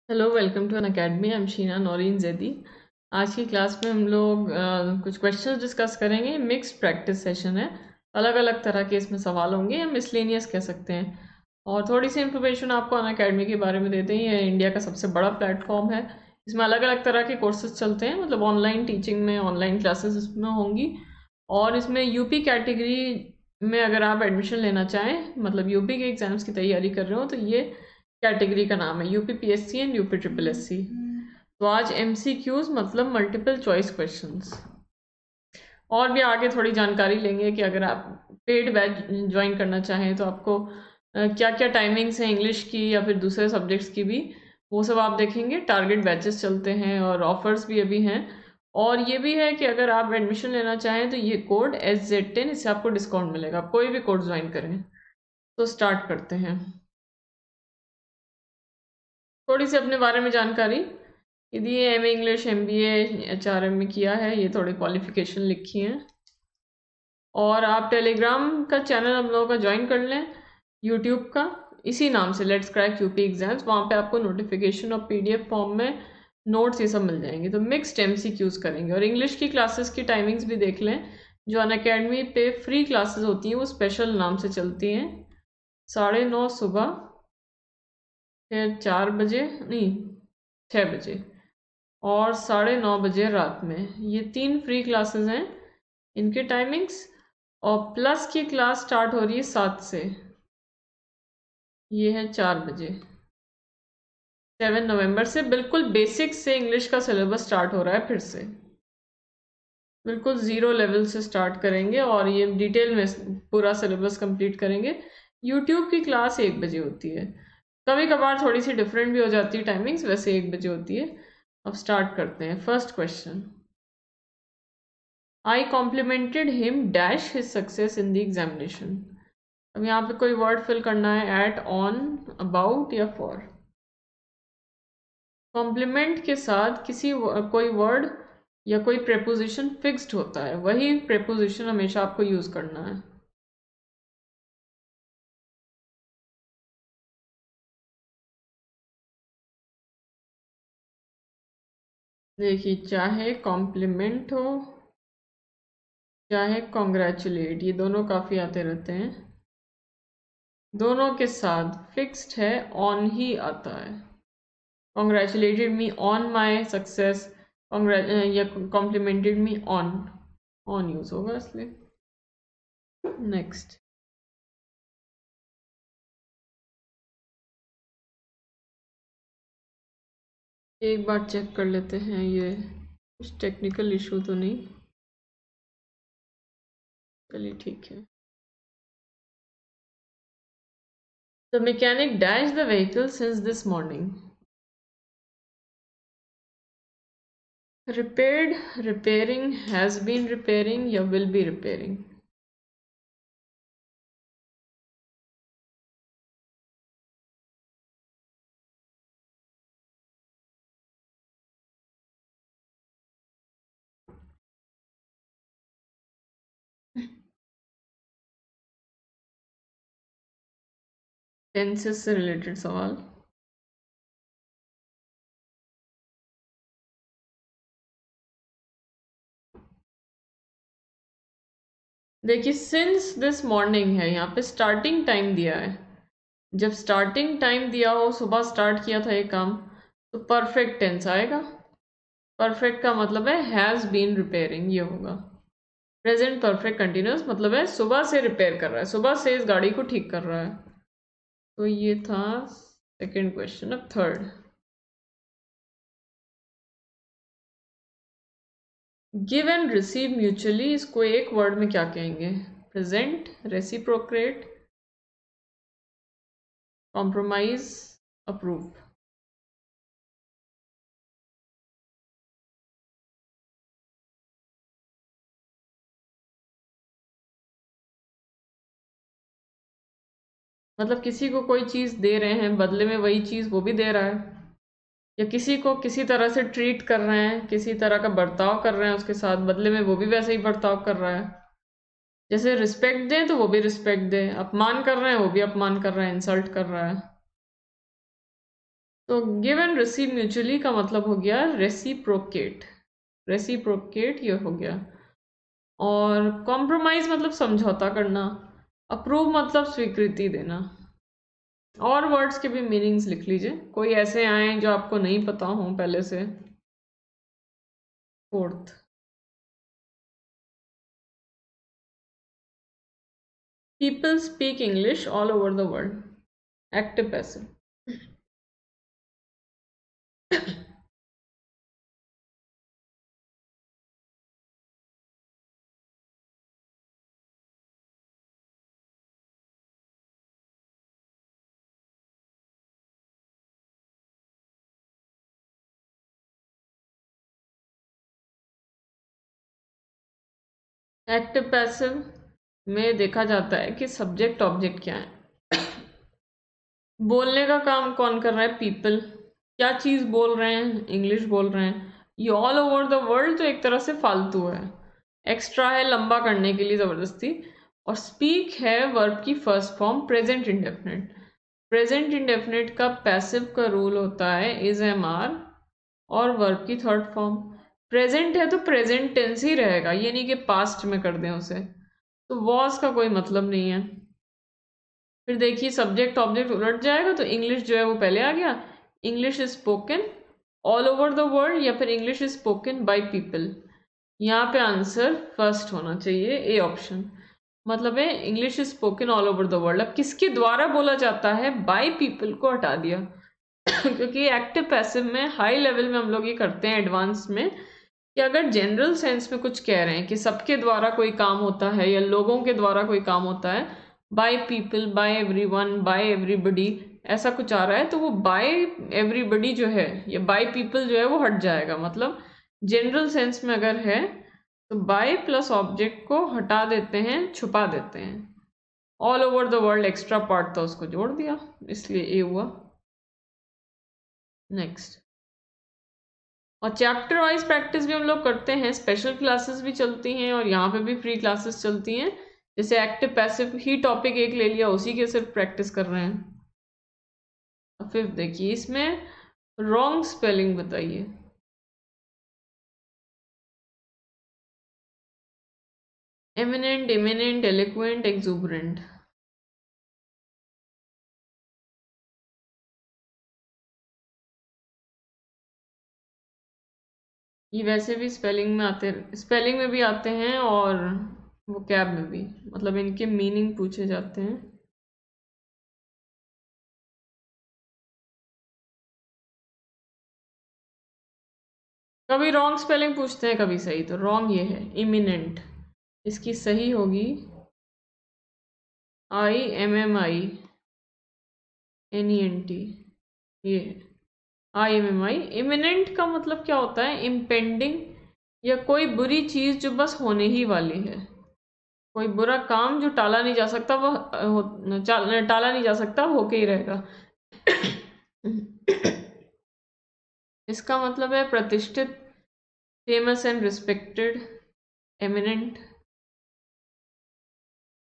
Hello, welcome to N Academy. I am Sheena Naureen Zaidi. आज की class में हम लोग कुछ क्वेश्चंस डिस्कस करेंगे। मिक्स्ड प्रैक्टिस सेशन है, अलग अलग तरह के इसमें सवाल होंगे, या मिसलेनियस कह सकते हैं। और थोड़ी सी इन्फॉर्मेशन आपको अन अकेडमी के बारे में देते हैं। ये इंडिया का सबसे बड़ा प्लेटफॉर्म है। इसमें अलग अलग तरह के कोर्सेज चलते हैं, मतलब ऑनलाइन टीचिंग में ऑनलाइन क्लासेस इसमें होंगी। और इसमें यूपी कैटेगरी में अगर आप एडमिशन लेना चाहें, मतलब यूपी के एग्ज़ाम्स की तैयारी कर रहे हो, तो ये कैटेगरी का नाम है UP PSC and UP triple SC. तो आज एमसीक्यूज मतलब मल्टीपल चॉइस क्वेश्चंस। और भी आगे थोड़ी जानकारी लेंगे कि अगर आप पेड बैच ज्वाइन करना चाहें तो आपको क्या क्या टाइमिंग्स हैं इंग्लिश की या फिर दूसरे सब्जेक्ट्स की भी, वो सब आप देखेंगे। टारगेट बैचेस चलते हैं और ऑफर्स भी अभी हैं। और ये भी है कि अगर आप एडमिशन लेना चाहें तो ये कोड SZ10, इससे आपको डिस्काउंट मिलेगा, आप कोई भी कोड ज्वाइन करें। तो स्टार्ट करते हैं। थोड़ी सी अपने बारे में जानकारी। यदि ये MA इंग्लिश MBA HRM में किया है, ये थोड़ी क्वालिफिकेशन लिखी है। और आप टेलीग्राम का चैनल हम लोगों का ज्वाइन कर लें, यूट्यूब का, इसी नाम से लेट्स क्रैक यूपी एग्जाम्स। वहाँ पे आपको नोटिफिकेशन और PDF फॉर्म में नोट्स ये सब मिल जाएंगे। तो मिक्स्ड MCQs करेंगे। और इंग्लिश की क्लासेस की टाइमिंग्स भी देख लें। जो अन अकेडमी पे फ्री क्लासेस होती हैं वो स्पेशल नाम से चलती हैं। 9:30 सुबह, फिर 4 बजे नहीं, 6 बजे, और 9:30 बजे रात में। ये 3 फ्री क्लासेस हैं, इनके टाइमिंग्स। और प्लस की क्लास स्टार्ट हो रही है 7 से, ये है 4 बजे। 7 नवंबर से बिल्कुल बेसिक से इंग्लिश का सिलेबस स्टार्ट हो रहा है फिर से। बिल्कुल ज़ीरो लेवल से स्टार्ट करेंगे और ये डिटेल में पूरा सिलेबस कंप्लीट करेंगे। यूट्यूब की क्लास 1 बजे होती है। कभी कभार थोड़ी सी डिफरेंट भी हो जाती है टाइमिंग्स, वैसे 1 बजे होती है। अब स्टार्ट करते हैं। First question, I complimented him dash his success in the examination. अब यहाँ पे कोई वर्ड फिल करना है, एट, ऑन, अबाउट या फॉर। कॉम्प्लीमेंट के साथ कोई वर्ड या कोई प्रेपोजिशन फिक्स्ड होता है, वही प्रेपोजिशन हमेशा आपको यूज करना है। देखिए, चाहे कॉम्प्लीमेंट हो चाहे कॉन्ग्रेचुलेट, ये दोनों काफी आते रहते हैं। दोनों के साथ फिक्स्ड है, ऑन ही आता है। Congratulated me on my success, या complimented me on, on use होगा इसलिए। नेक्स्ट, एक बार चेक कर लेते हैं, ये कुछ टेक्निकल इशू तो नहीं। चलिए ठीक है। The mechanic dash the vehicle since this morning. Repaired, repairing, has been repairing या विल बी रिपेयरिंग। टेंसेस से रिलेटेड सवाल। देखिए, सिंस दिस मॉर्निंग है, यहाँ पे स्टार्टिंग टाइम दिया है। जब स्टार्टिंग टाइम दिया हो, सुबह स्टार्ट किया था ये काम, तो परफेक्ट टेंस आएगा। परफेक्ट का मतलब है हैज बीन रिपेयरिंग, ये होगा। प्रेजेंट परफेक्ट कंटिन्यूस मतलब है सुबह से रिपेयर कर रहा है, सुबह से इस गाड़ी को ठीक कर रहा है। तो ये था सेकेंड क्वेश्चन। अब third, give and receive mutually, इसको एक वर्ड में क्या कहेंगे? Present, reciprocate, compromise, approve. मतलब किसी को कोई चीज दे रहे हैं, बदले में वही चीज वो भी दे रहा है। या किसी को किसी तरह से ट्रीट कर रहे हैं, किसी तरह का बर्ताव कर रहे हैं उसके साथ, बदले में वो भी वैसे ही बर्ताव कर रहा है। जैसे रिस्पेक्ट दें तो वो भी रिस्पेक्ट दे, अपमान कर रहे हैं वो भी अपमान कर रहा है, इंसल्ट कर रहा है। तो गिव एंड रिसीव म्यूचुअली का मतलब हो गया रेसिप्रोकेट, रेसिप्रोकेट ये हो गया। और कॉम्प्रोमाइज मतलब समझौता करना, अप्रूव मतलब स्वीकृति देना। और वर्ड्स के भी मीनिंग्स लिख लीजिए, कोई ऐसे आए जो आपको नहीं पता हो पहले से। Fourth, people speak English all over the world, active passive. Active passive में देखा जाता है कि सब्जेक्ट ऑब्जेक्ट क्या है। बोलने का काम कौन कर रहा है? पीपल। क्या चीज़ बोल रहे हैं? इंग्लिश बोल रहे हैं। ये ऑल ओवर द वर्ल्ड तो एक तरह से फालतू है, एक्स्ट्रा है लंबा करने के लिए ज़बरदस्ती। और स्पीक है वर्ब की first form present indefinite. Present indefinite का पैसिव का रूल होता है इज एम आर और वर्ब की थर्ड फॉर्म। प्रेजेंट है तो प्रेजेंट टेंस ही रहेगा, ये नहीं कि पास्ट में कर दें उसे, तो वॉज का कोई मतलब नहीं है। फिर देखिए सब्जेक्ट ऑब्जेक्ट उलट जाएगा तो इंग्लिश जो है वो पहले आ गया, English is spoken all over the world या फिर English is spoken by people. यहाँ पे आंसर फर्स्ट होना चाहिए, ए ऑप्शन। मतलब है English is spoken all over the world. अब किसके द्वारा बोला जाता है? बाय पीपल को हटा दिया क्योंकि एक्टिव पैसिव में हाई लेवल में हम लोग ये करते हैं एडवांस में कि अगर जनरल सेंस में कुछ कह रहे हैं कि सबके द्वारा कोई काम होता है या लोगों के द्वारा कोई काम होता है, by people, by everyone, by everybody, ऐसा कुछ आ रहा है तो वो बाय एवरीबडी जो है या बाय पीपल जो है वो हट जाएगा। मतलब जनरल सेंस में अगर है तो बाय प्लस ऑब्जेक्ट को हटा देते हैं, छुपा देते हैं। All over the world extra part था उसको जोड़ दिया, इसलिए ए हुआ। नेक्स्ट, और चैप्टर वाइज प्रैक्टिस भी हम लोग करते हैं, स्पेशल क्लासेस भी चलती हैं और यहाँ पे भी फ्री क्लासेस चलती हैं। जैसे एक्टिव पैसिव ही टॉपिक एक ले लिया, उसी के सिर्फ प्रैक्टिस कर रहे हैं। और फिर देखिए इसमें रॉन्ग स्पेलिंग बताइए। Eminent, imminent, eloquent, exuberant. ये वैसे भी स्पेलिंग में आते, स्पेलिंग में भी आते हैं और वो कैब में भी, मतलब इनके मीनिंग पूछे जाते हैं। कभी रॉन्ग स्पेलिंग पूछते हैं, कभी सही। तो रॉन्ग ये है इमिनेंट, इसकी सही होगी IMMINENT, ये IMMI। इमिनेंट का मतलब क्या होता है? इम्पेंडिंग, या कोई बुरी चीज जो बस होने ही वाली है। कोई बुरा काम जो टाला नहीं जा सकता, वह टाला नहीं जा सकता, होके ही रहेगा। इसका मतलब है प्रतिष्ठित, famous and respected, eminent.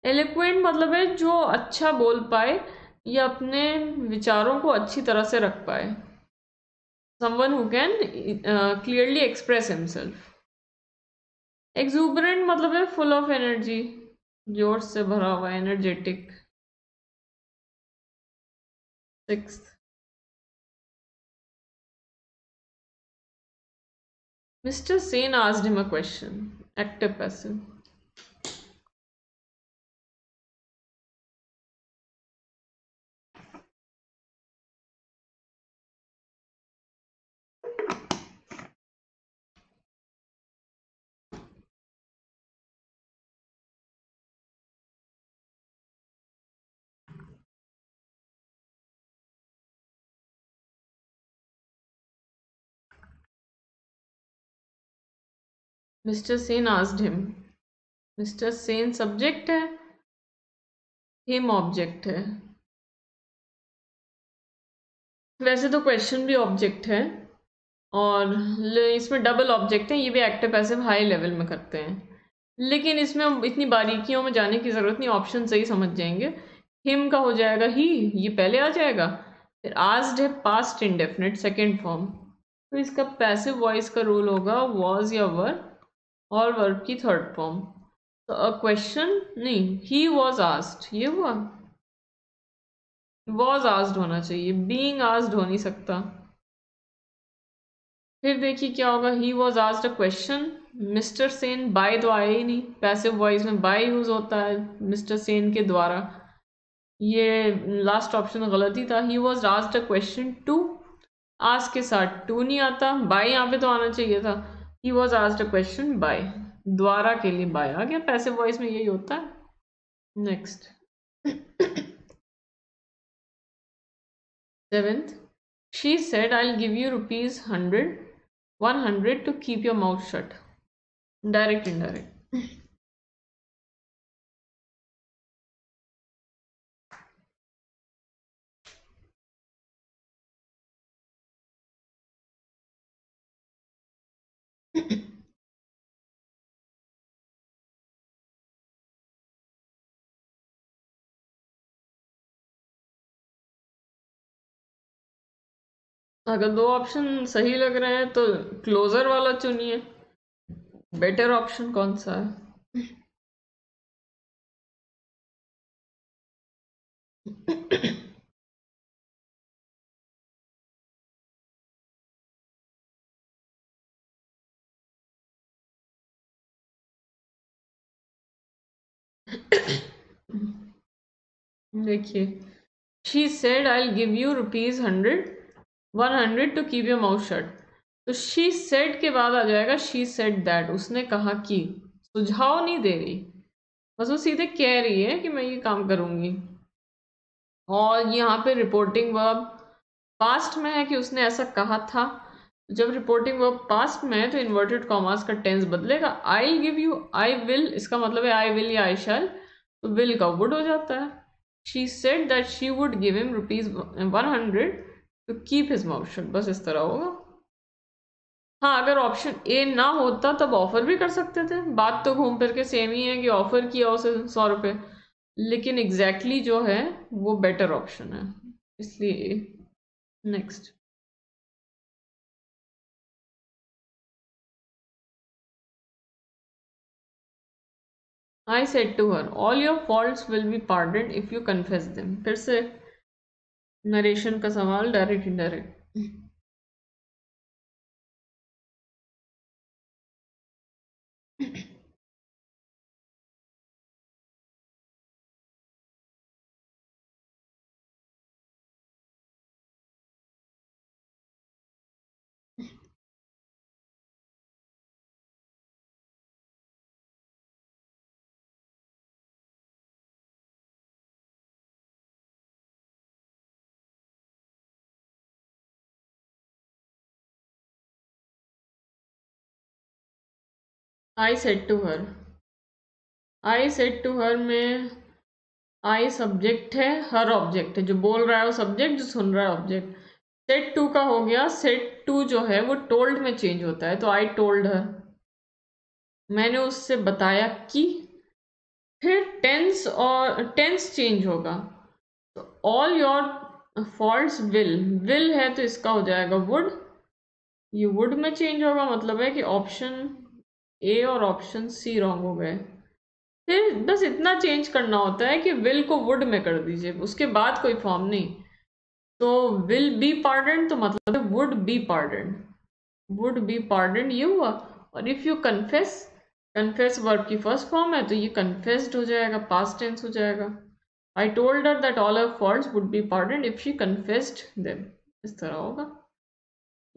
Eloquent मतलब है जो अच्छा बोल पाए या अपने विचारों को अच्छी तरह से रख पाए। someone who can clearly express himself। exuberant मतलब है full of energy, जोश से भरा हुआ, energetic. Sixth, Mr. Sen asked him a question, active passive। Mr. Sen asked him, Mr. Sen subject है, him ऑब्जेक्ट है। वैसे तो क्वेश्चन भी ऑब्जेक्ट है और इसमें डबल ऑब्जेक्ट है, ये भी एक्टिव पैसिव हाई लेवल में करते हैं, लेकिन इसमें हम इतनी बारीकियों में जाने की ज़रूरत नहीं, ऑप्शन सही समझ जाएंगे। हिम का हो जाएगा ही, ये पहले आ जाएगा। फिर आस्क्ड है पास्ट इंडेफिनिट सेकेंड फॉर्म, तो इसका पैसिव वॉइस का रूल होगा वॉज या वर और वर्ब की थर्ड फॉर्म। तो अ क्वेश्चन नहीं, ही वॉज आस्क्ड ये हुआ, वॉज आस्क्ड होना चाहिए, बीइंग आस्क्ड हो नहीं सकता। फिर देखिए क्या होगा, he was asked a question, mister Sen, by तो आया ही नहीं, पैसिव वॉइस में बाय यूज होता है मिस्टर सेन के द्वारा, ये लास्ट ऑप्शन गलत ही था। He was asked a question to, ask के साथ टू नहीं आता, बाय यहाँ पे तो आना चाहिए था। He was asked a question by, द्वारा के लिए बाय आ गया, पैसिव वॉइस में यही होता है। Next 7th, she said I'll give you rupees 100 to keep your mouth shut, direct indirect. अगर दो ऑप्शन सही लग रहे हैं तो क्लोजर वाला चुनिए, बेटर ऑप्शन कौन सा है? देखिए, she said I will give you rupees 100 to keep your mouth shut, तो शी सेड के बाद आ जाएगा शी सेड दैट, उसने कहा कि, सुझाव नहीं दे रही, बस वो सीधे कह रही है कि मैं ये काम करूंगी। और यहाँ पे रिपोर्टिंग वर्ब पास्ट में है कि उसने ऐसा कहा था, जब रिपोर्टिंग वर्ब पास्ट में है तो इन्वर्टेड कॉमास का टेंस बदलेगा, I give you, I will, इसका मतलब है आई विल या आई शैल, तो विल का वुड हो जाता है। She said that she would give him rupees 100 to keep his mouth shut, बस इस तरह होगा। हाँ, अगर ऑप्शन ए ना होता तब ऑफर भी कर सकते थे, बात तो घूम फिर के सेम ही है कि ऑफर किया उसे 100 रुपये, लेकिन एग्जैक्टली जो है वो बेटर ऑप्शन है, इसलिए। Next, I said to her all your faults will be pardoned if you confess them, फिर से नरेशन का सवाल, direct indirect. I said to her, I said to her में आई सब्जेक्ट है, हर ऑब्जेक्ट है, जो बोल रहा है वो सब्जेक्ट, जो सुन रहा है ऑब्जेक्ट। सेट टू का हो गया, सेट टू जो है वो टोल्ड में चेंज होता है, तो आई टोल्ड हर, मैंने उससे बताया कि, फिर टेंस और टेंस चेंज होगा, तो ऑल योर फॉल्ट्स विल है तो इसका हो जाएगा वुड, ये वुड में चेंज होगा, मतलब है कि ऑप्शन ए और ऑप्शन सी रॉन्ग हो गए। फिर बस इतना चेंज करना होता है कि विल को वुड में कर दीजिए, उसके बाद कोई फॉर्म नहीं, तो विल बी पार्डन तो मतलब है would be pardon, would be pardon ये हुआ। और if you confess, confess verb की फर्स्ट फॉर्म है तो ये कन्फेस्ड हो जाएगा, पास्ट टेंस हो जाएगा। I told her that all her faults would be pardon if she confessed them, इस तरह होगा।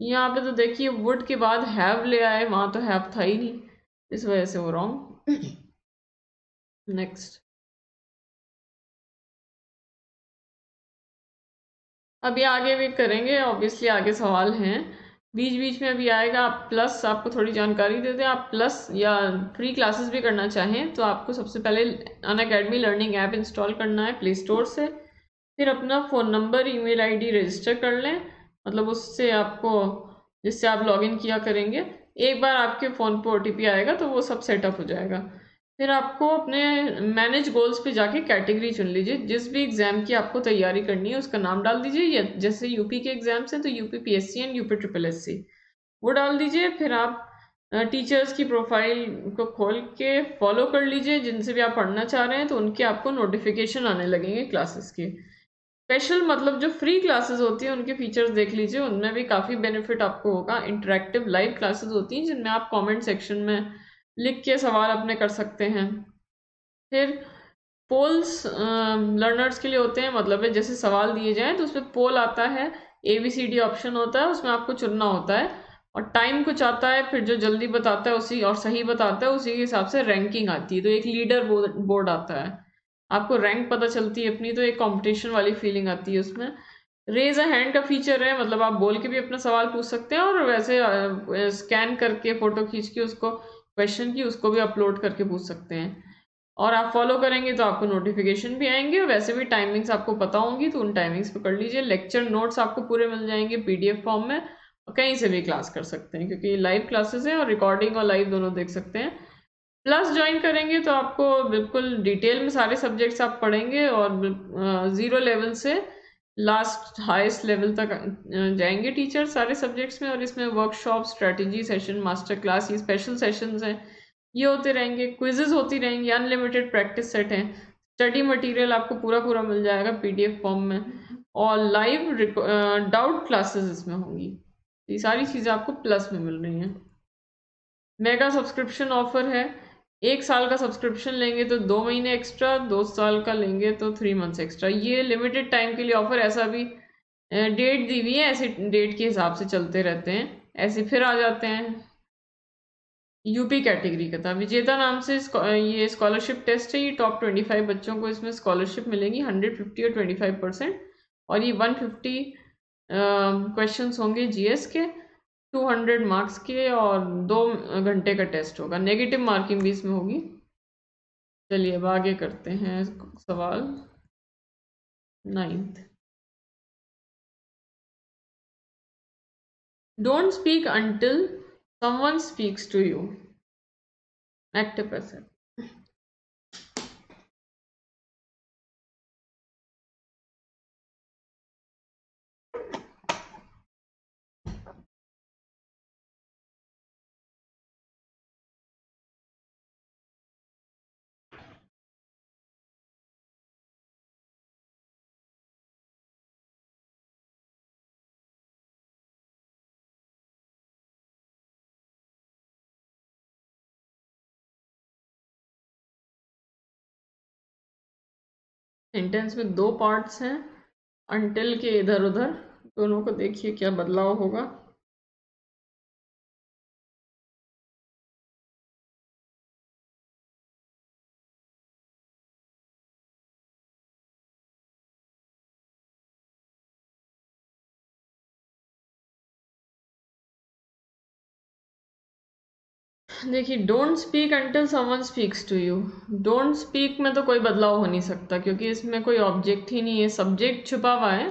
यहाँ पे तो देखिए वुड के बाद हैव ले आए, वहां तो हैव था ही नहीं, इस वजह से वो रॉन्ग। नेक्स्ट, अभी आगे भी करेंगे, ऑब्वियसली आगे सवाल हैं, बीच बीच में अभी आएगा। आप प्लस, आपको थोड़ी जानकारी दे दें, आप प्लस या फ्री क्लासेस भी करना चाहें तो आपको सबसे पहले अनअकैडमी लर्निंग ऐप इंस्टॉल करना है प्ले स्टोर से, फिर अपना phone number, email ID register कर लें, मतलब उससे आपको, जिससे आप लॉगिन किया करेंगे, एक बार आपके फ़ोन पर ओटीपी आएगा तो वो सब सेटअप हो जाएगा। फिर आपको अपने मैनेज गोल्स पे जाके कैटेगरी चुन लीजिए, जिस भी एग्जाम की आपको तैयारी करनी है उसका नाम डाल दीजिए, या जैसे यूपी के एग्जाम्स हैं तो UP PSC and UP triple SC वो डाल दीजिए। फिर आप टीचर्स की प्रोफाइल को खोल के फॉलो कर लीजिए, जिनसे भी आप पढ़ना चाह रहे हैं तो उनके आपको नोटिफिकेशन आने लगेंगे क्लासेस के। स्पेशल मतलब जो फ्री क्लासेस होती हैं उनके फीचर्स देख लीजिए, उनमें भी काफ़ी बेनिफिट आपको होगा। इंटरेक्टिव लाइव क्लासेस होती हैं जिनमें आप कमेंट सेक्शन में लिख के सवाल अपने कर सकते हैं। फिर पोल्स लर्नर्स के लिए होते हैं, मतलब है जैसे सवाल दिए जाएं तो उसमें पोल आता है, ABCD ऑप्शन होता है, उसमें आपको चुनना होता है और टाइम कुछ आता है, फिर जो जल्दी बताता है उसी और सही बताता है उसी के हिसाब से रैंकिंग आती है, तो एक लीडर बोर्ड आता है, आपको रैंक पता चलती है अपनी, तो एक कंपटीशन वाली फीलिंग आती है उसमें। रेज अ हैंड का फीचर है, मतलब आप बोल के भी अपना सवाल पूछ सकते हैं और वैसे स्कैन करके फोटो खींच के उसको क्वेश्चन की उसको भी अपलोड करके पूछ सकते हैं। और आप फॉलो करेंगे तो आपको नोटिफिकेशन भी आएंगे, और वैसे भी टाइमिंग्स आपको पता होंगी तो उन टाइमिंग्स पे कर लीजिए। लेक्चर नोट्स आपको पूरे मिल जाएंगे PDF फॉर्म में, और कहीं से भी क्लास कर सकते हैं क्योंकि लाइव क्लासेस हैं और रिकॉर्डिंग और लाइव दोनों देख सकते हैं। प्लस ज्वाइन करेंगे तो आपको बिल्कुल डिटेल में सारे सब्जेक्ट्स आप पढ़ेंगे और ज़ीरो लेवल से लास्ट हाईएस्ट लेवल तक जाएंगे टीचर सारे सब्जेक्ट्स में। और इसमें workshop, strategy session, master class, ये स्पेशल सेशंस हैं, ये होते रहेंगे। क्विजेज होती रहेंगी, अनलिमिटेड प्रैक्टिस सेट है, स्टडी मटेरियल आपको पूरा पूरा मिल जाएगा PDF फॉर्म में, और लाइव डाउट क्लासेस इसमें होंगी। ये सारी चीज़ें आपको प्लस में मिल रही हैं। मेगा सब्सक्रिप्शन ऑफर है, 1 साल का सब्सक्रिप्शन लेंगे तो 2 महीने एक्स्ट्रा, 2 साल का लेंगे तो 3 मंथ्स एक्स्ट्रा। ये लिमिटेड टाइम के लिए ऑफर, ऐसा भी डेट दी हुई है, ऐसे डेट के हिसाब से चलते रहते हैं, ऐसे फिर आ जाते हैं। यूपी कैटेगरी का था, विजेता नाम से ये स्कॉलरशिप टेस्ट है, ये टॉप 25 बच्चों को इसमें स्कॉलरशिप मिलेगी, 150 और 25%। और ये 150 क्वेश्चंस होंगे GS के, 200 मार्क्स के, और 2 घंटे का टेस्ट होगा, नेगेटिव मार्किंग भी इसमें होगी। चलिए अब आगे करते हैं सवाल 9th। Don't speak until someone speaks to you. Active passive. Sentence में 2 पार्ट्स हैं, अंटिल के इधर उधर, दोनों को देखिए क्या बदलाव होगा। देखिए, don't speak until someone speaks to you, don't speak में तो कोई बदलाव हो नहीं सकता क्योंकि इसमें कोई ऑब्जेक्ट ही नहीं है, सब्जेक्ट छुपा हुआ है,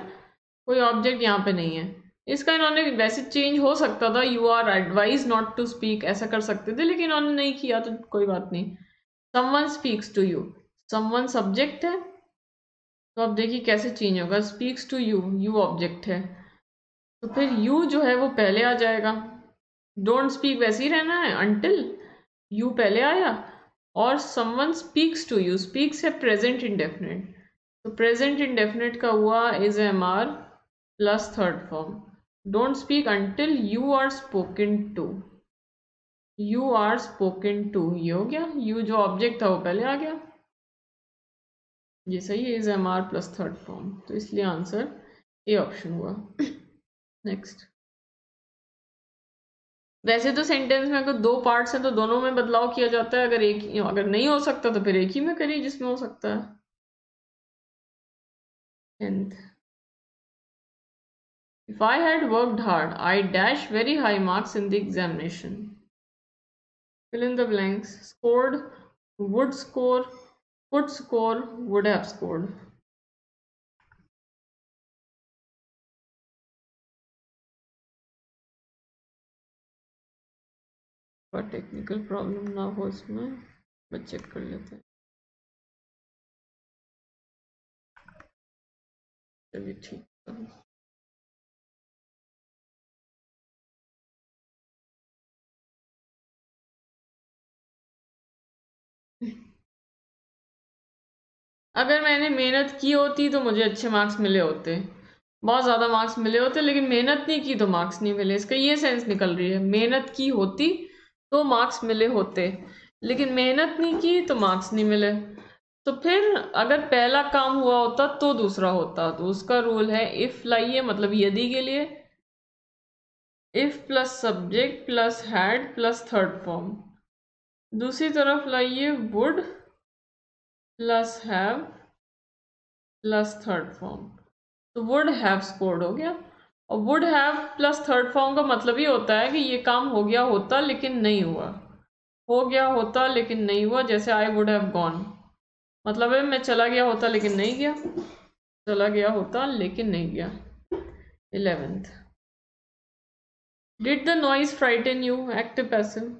कोई ऑब्जेक्ट यहाँ पे नहीं है। इसका इन्होंने वैसे चेंज हो सकता था, you are advise not to speak ऐसा कर सकते थे, लेकिन इन्होंने नहीं किया तो कोई बात नहीं। Someone speaks to you, someone subject है, तो अब देखिए कैसे चेंज होगा। Speaks to you, you object है, तो फिर यू जो है वो पहले आ जाएगा। डोंट स्पीक वैसे ही रहना है अंटिल, यू पहले आया, और someone speaks to you, speaks है प्रेजेंट इंडेफिनिट, तो प्रेजेंट इंडेफिनिट का हुआ is MR plus third form. Don't speak until you are spoken to, you are spoken to, ये हो गया, यू जो ऑब्जेक्ट था वो पहले आ गया, ये सही है, is MR plus third form, तो इसलिए आंसर ए ऑप्शन हुआ। नेक्स्ट। वैसे तो सेंटेंस में अगर 2 पार्ट्स हैं तो दोनों में बदलाव किया जाता है, अगर नहीं हो सकता तो फिर एक ही में करिए जिसमें हो सकता है। 10th। If I had worked hard, I dash very high marks in the examination. Fill in the blanks. Scored, would score, could score, would have scored. पर टेक्निकल प्रॉब्लम ना हो इसमें। मैं चेक कर लेते हैं। चलिए ठीक है। अगर मैंने मेहनत की होती तो मुझे अच्छे मार्क्स मिले होते, बहुत ज़्यादा मार्क्स मिले होते, लेकिन मेहनत नहीं की तो मार्क्स नहीं मिले। इसका ये सेंस निकल रही है, मेहनत की होती तो मार्क्स मिले होते, लेकिन मेहनत नहीं की तो मार्क्स नहीं मिले। तो फिर अगर पहला काम हुआ होता तो दूसरा होता, तो उसका रूल है इफ लाइए, मतलब यदि के लिए if plus subject plus had plus third form. दूसरी तरफ लाइए would plus have plus third form, तो वुड हैव स्कोर्ड हो गया। और would have plus third form का मतलब ये होता है कि ये काम हो गया होता लेकिन नहीं हुआ, हो गया होता लेकिन नहीं हुआ। जैसे आई वुड हैव गॉन, मतलब है मैं चला गया होता लेकिन नहीं गया, चला गया होता लेकिन नहीं गया। 11th, did the noise frighten you, active passive.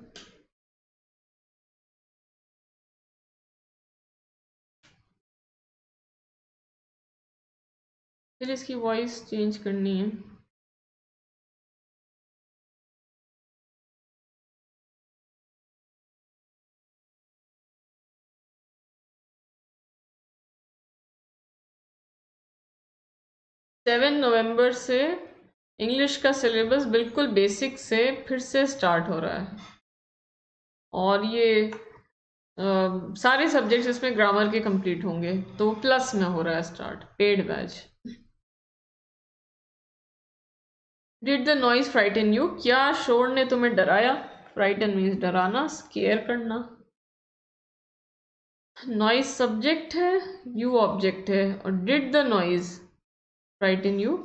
फिर इसकी वॉइस चेंज करनी है। नवंबर से इंग्लिश का सिलेबस बिल्कुल बेसिक से फिर से स्टार्ट हो रहा है, और ये सारे सब्जेक्ट्स इसमें ग्रामर के कंप्लीट होंगे, तो प्लस में हो रहा है start, paid batch. Did the noise frighten you, क्या शोर ने तुम्हें डराया। फ्राइटन मीन्स डराना, स्केयर करना। नॉइज सब्जेक्ट है, यू ऑब्जेक्ट है, और did the noise frighten you,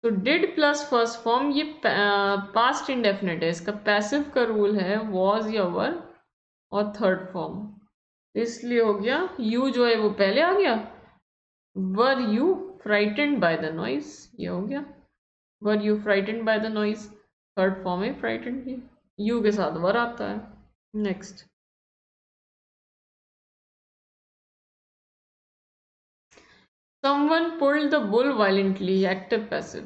तो डिड प्लस फर्स्ट फॉर्म ये पास्ट इंडेफिनिट है, इसका पैसिव का रूल है वॉज या वर और थर्ड फॉर्म, इसलिए हो गया यू जो है वो पहले आ गया। Were you frightened by the noise, ये हो गया were you frightened by the noise, third form है फ्राइटेंड की, यू के साथ वर आता है। Next, someone pulled the bull violently, active passive,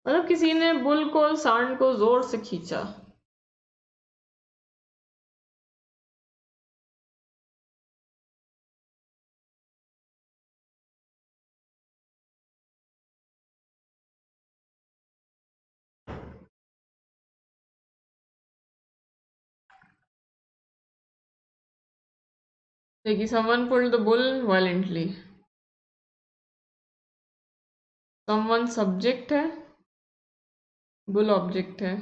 मतलब किसी ने बुल को, सांड को जोर से खींचा। देखिए, someone pulled the bull violently, someone subject है, बुल ऑब्जेक्ट है,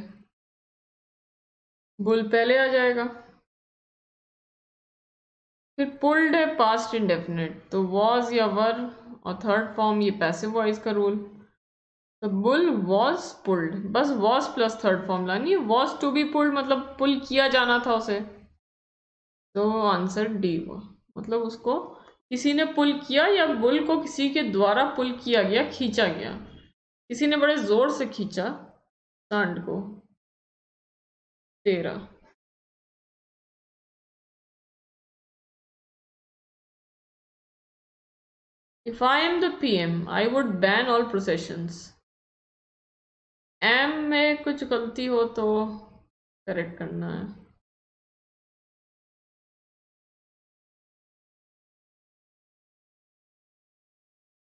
बुल पहले आ जाएगा। फिर पुल्ड है पास्ट इंडेफिनिट, तो वॉज या वर और थर्ड फॉर्म ये पैसिव वॉइस का रूल, तो बुल वॉज पुल्ड, बस वॉज प्लस थर्ड फॉर्म लानी है, वॉज टू बी पुल्ड मतलब पुल किया जाना था उसे, तो आंसर डी हुआ, मतलब उसको किसी ने पुल किया, या बुल को किसी के द्वारा पुल किया गया, खींचा गया, किसी ने बड़े जोर से खींचा सांड को। 13, If I am the PM, I would ban all processions. M में कुछ गलती हो तो करेक्ट करना है।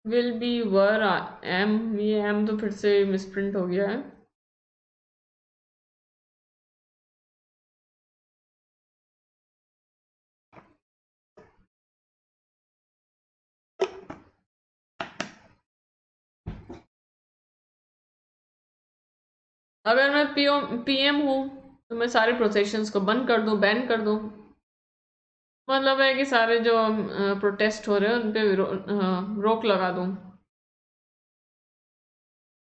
Will be were M, ये M तो फिर से मिसप्रिंट हो गया है। अगर मैं PM हूँ तो मैं सारे प्रोसेशंस को बंद कर दूँ, बैन कर दूँ, मतलब है कि सारे जो प्रोटेस्ट हो रहे हैं उन पे रोक लगा दूँ,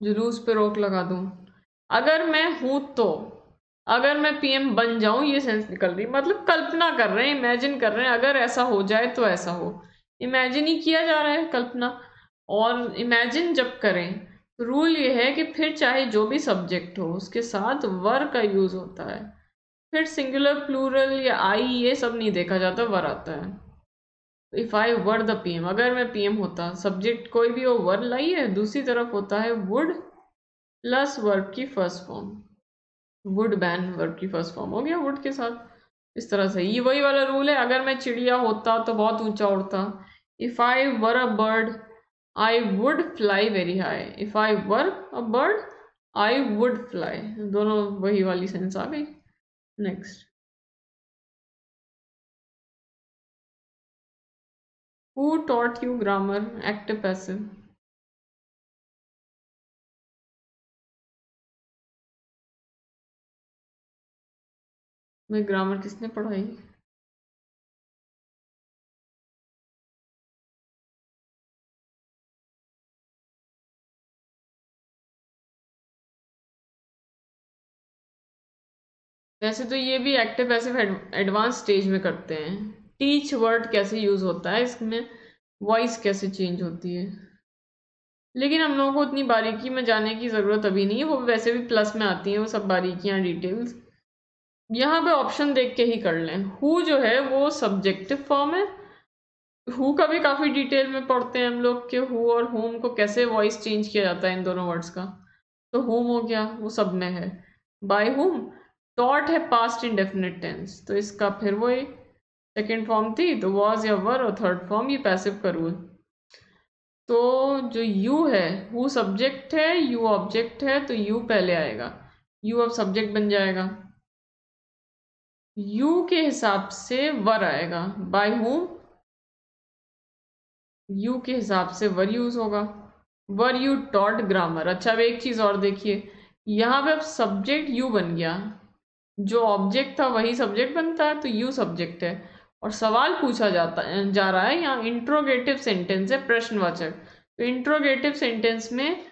जुलूस पे रोक लगा दूँ। अगर मैं हूँ तो, अगर मैं PM बन जाऊं, ये सेंस निकल रही, मतलब कल्पना कर रहे हैं, इमेजिन कर रहे हैं, अगर ऐसा हो जाए तो ऐसा हो, इमेजिन ही किया जा रहा है, कल्पना। और इमेजिन जब करें तो रूल ये है कि फिर चाहे जो भी सब्जेक्ट हो उसके साथ वर का यूज होता है, फिर सिंगुलर प्लूरल या आई ये सब नहीं देखा जाता, वर आता है। If I were the PM, अगर मैं पीएम होता, सब्जेक्ट कोई भी हो, वर लाई है, दूसरी तरफ होता है वुड प्लस वर्ब की first form, would ban verb की फर्स्ट फॉर्म हो गया वुड के साथ। इस तरह से ये वही वाला रूल है, अगर मैं चिड़िया होता तो बहुत ऊंचा उड़ता। If I were a bird I would fly very high, if I were a bird I would fly, दोनों वही वाली सेंस आ गई। Next, who taught you grammar, active passive. मैं ग्रामर किसने पढ़ाई? वैसे तो ये भी एक्टिव पैसिव एडवांस स्टेज में करते हैं। टीच वर्ड कैसे यूज होता है इसमें, वॉइस कैसे चेंज होती है, लेकिन हम लोगों को उतनी बारीकी में जाने की ज़रूरत अभी नहीं है, वो वैसे भी प्लस में आती हैं वो सब बारीकियाँ, डिटेल्स। यहाँ पे ऑप्शन देख के ही कर लें। हु जो है वो सब्जेक्टिव फॉर्म है, हु का भी काफ़ी डिटेल में पढ़ते हैं हम लोग कि हु और होम को कैसे वॉइस चेंज किया जाता है इन दोनों वर्ड्स का। तो होम हो गया, वो सब में है। बाय होम, टॉट है पास्ट इंडेफिनिट टेंस, तो इसका फिर वही सेकेंड फॉर्म थी, तो वॉज या वर, और थर्ड फॉर्म ये पैसिव का रूल। तो जो यू है, हु सब्जेक्ट है, यू ऑब्जेक्ट है, तो यू पहले आएगा, यू अब सब्जेक्ट बन जाएगा। यू के हिसाब से वर आएगा, बाय हूम, यू के हिसाब से वर यूज होगा, वर यू टॉट ग्रामर। अच्छा, अब एक चीज और देखिए, यहाँ पे अब सब्जेक्ट यू बन गया, जो ऑब्जेक्ट था वही सब्जेक्ट बनता है, तो यू सब्जेक्ट है, और सवाल पूछा जा रहा है यहाँ इंट्रोगेटिव सेंटेंस है, प्रश्नवाचक। तो इंट्रोगेटिव सेंटेंस में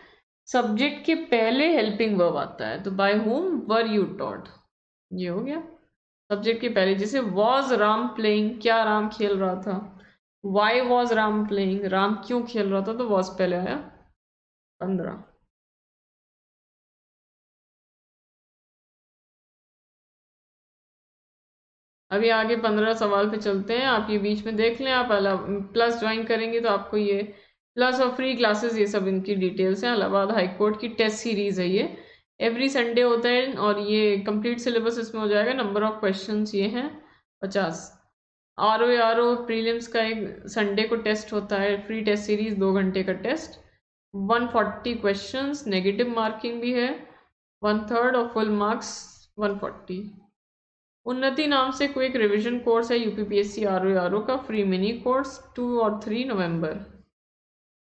सब्जेक्ट के पहले हेल्पिंग वर्ब आता है, तो by whom were you taught, ये हो गया सब्जेक्ट के पहले। जैसे वॉज राम प्लेइंग, क्या राम खेल रहा था, why was Ram playing, Ram क्यों खेल रहा था, तो वॉज पहले आया। 15। अभी आगे 15 सवाल पे चलते हैं, आप ये बीच में देख लें। आप प्लस ज्वाइन करेंगे तो आपको ये प्लस और फ्री क्लासेस ये सब इनकी डिटेल्स हैं। इलाहाबाद हाई कोर्ट की टेस्ट सीरीज है ये, एवरी संडे होता है, और ये कंप्लीट सिलेबस इसमें हो जाएगा। नंबर ऑफ क्वेश्चंस ये हैं 50। आर ओ प्रीलिम्स का एक संडे को टेस्ट होता है, फ्री टेस्ट सीरीज 2 घंटे का टेस्ट, 140 क्वेश्चंस, नेगेटिव मार्किंग भी है 1/3, और फुल मार्क्स 140। उन्नति नाम से क्विक रिवीजन कोर्स है यूपीपीएससी आर ओ का, फ्री मिनी कोर्स 2 और 3 नवंबर।